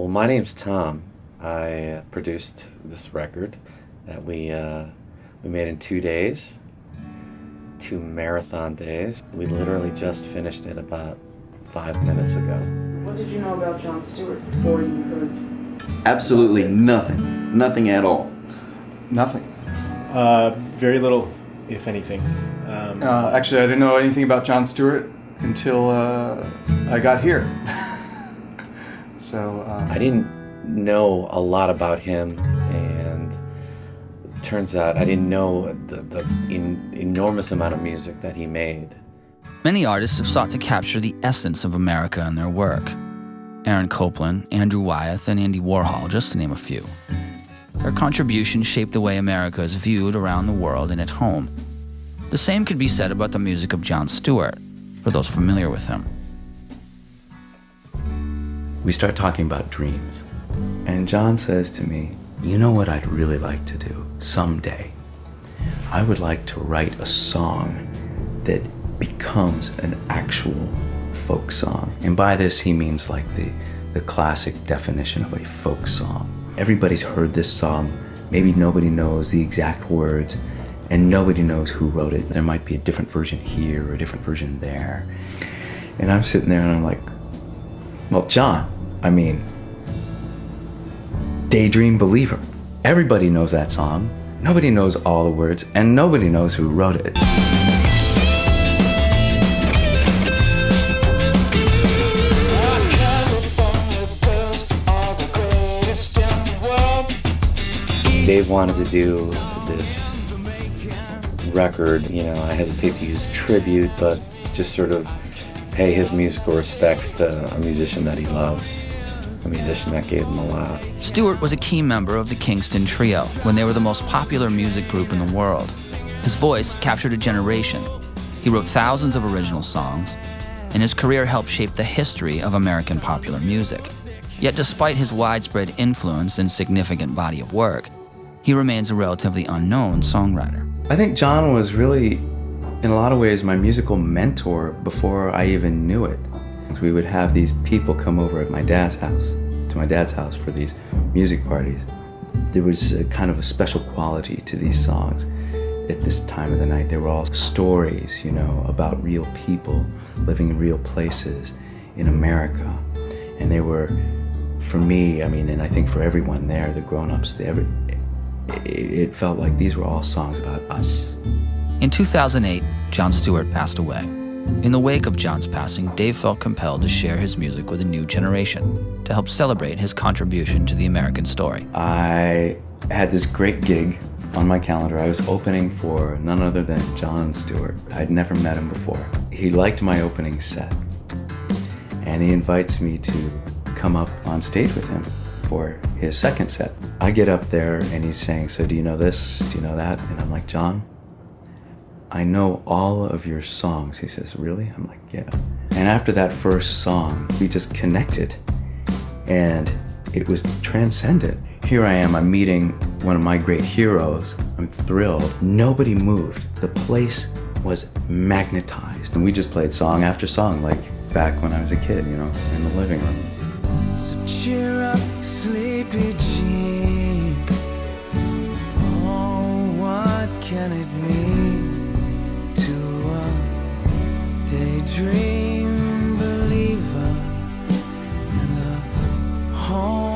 Well, my name's Tom. I produced this record that we made in 2 days, 2 marathon days. We literally just finished it about 5 minutes ago. What did you know about Jon Stewart before you heard? Absolutely nothing. Nothing at all. Nothing. Very little, if anything. Actually, I didn't know anything about Jon Stewart until I got here. So I didn't know a lot about him, and it turns out I didn't know the enormous amount of music that he made. Many artists have sought to capture the essence of America in their work. Aaron Copland, Andrew Wyeth, and Andy Warhol, just to name a few. Their contributions shaped the way America is viewed around the world and at home. The same could be said about the music of Jon Stewart, for those familiar with him. We start talking about dreams. And John says to me, you know what I'd really like to do someday? I would like to write a song that becomes an actual folk song. And by this he means like the classic definition of a folk song. Everybody's heard this song. Maybe nobody knows the exact words, and nobody knows who wrote it. There might be a different version here or a different version there. And I'm sitting there and I'm like, well, John, I mean, Daydream Believer. Everybody knows that song. Nobody knows all the words, and nobody knows who wrote it. Dave wanted to do this record, I hesitate to use tribute, but just sort of pay his musical respects to a musician that he loves, a musician that gave him a lot. Stewart was a key member of the Kingston Trio when they were the most popular music group in the world. His voice captured a generation. He wrote thousands of original songs, and his career helped shape the history of American popular music. Yet despite his widespread influence and significant body of work, he remains a relatively unknown songwriter. I think John was really, in a lot of ways, my musical mentor before I even knew it. We would have these people come over at my dad's house for these music parties. There was a kind of a special quality to these songs at this time of the night. They were all stories, about real people living in real places in America. And they were, for me, and I think for everyone there, the grown-ups, it felt like these were all songs about us. In 2008, Jon Stewart passed away. In the wake of John's passing, Dave felt compelled to share his music with a new generation to help celebrate his contribution to the American story. I had this great gig on my calendar. I was opening for none other than Jon Stewart. I'd never met him before. He liked my opening set, and he invites me to come up on stage with him for his second set. I get up there and he's saying, so do you know this? Do you know that? And I'm like, John, I know all of your songs. He says, really? I'm like, yeah. And after that first song, we just connected, and it was transcendent. Here I am, I'm meeting one of my great heroes. I'm thrilled. Nobody moved. The place was magnetized. And we just played song after song, like back when I was a kid, in the living room. So cheer up, sleepy Jean. Oh, what can it mean to a daydream believer and a home?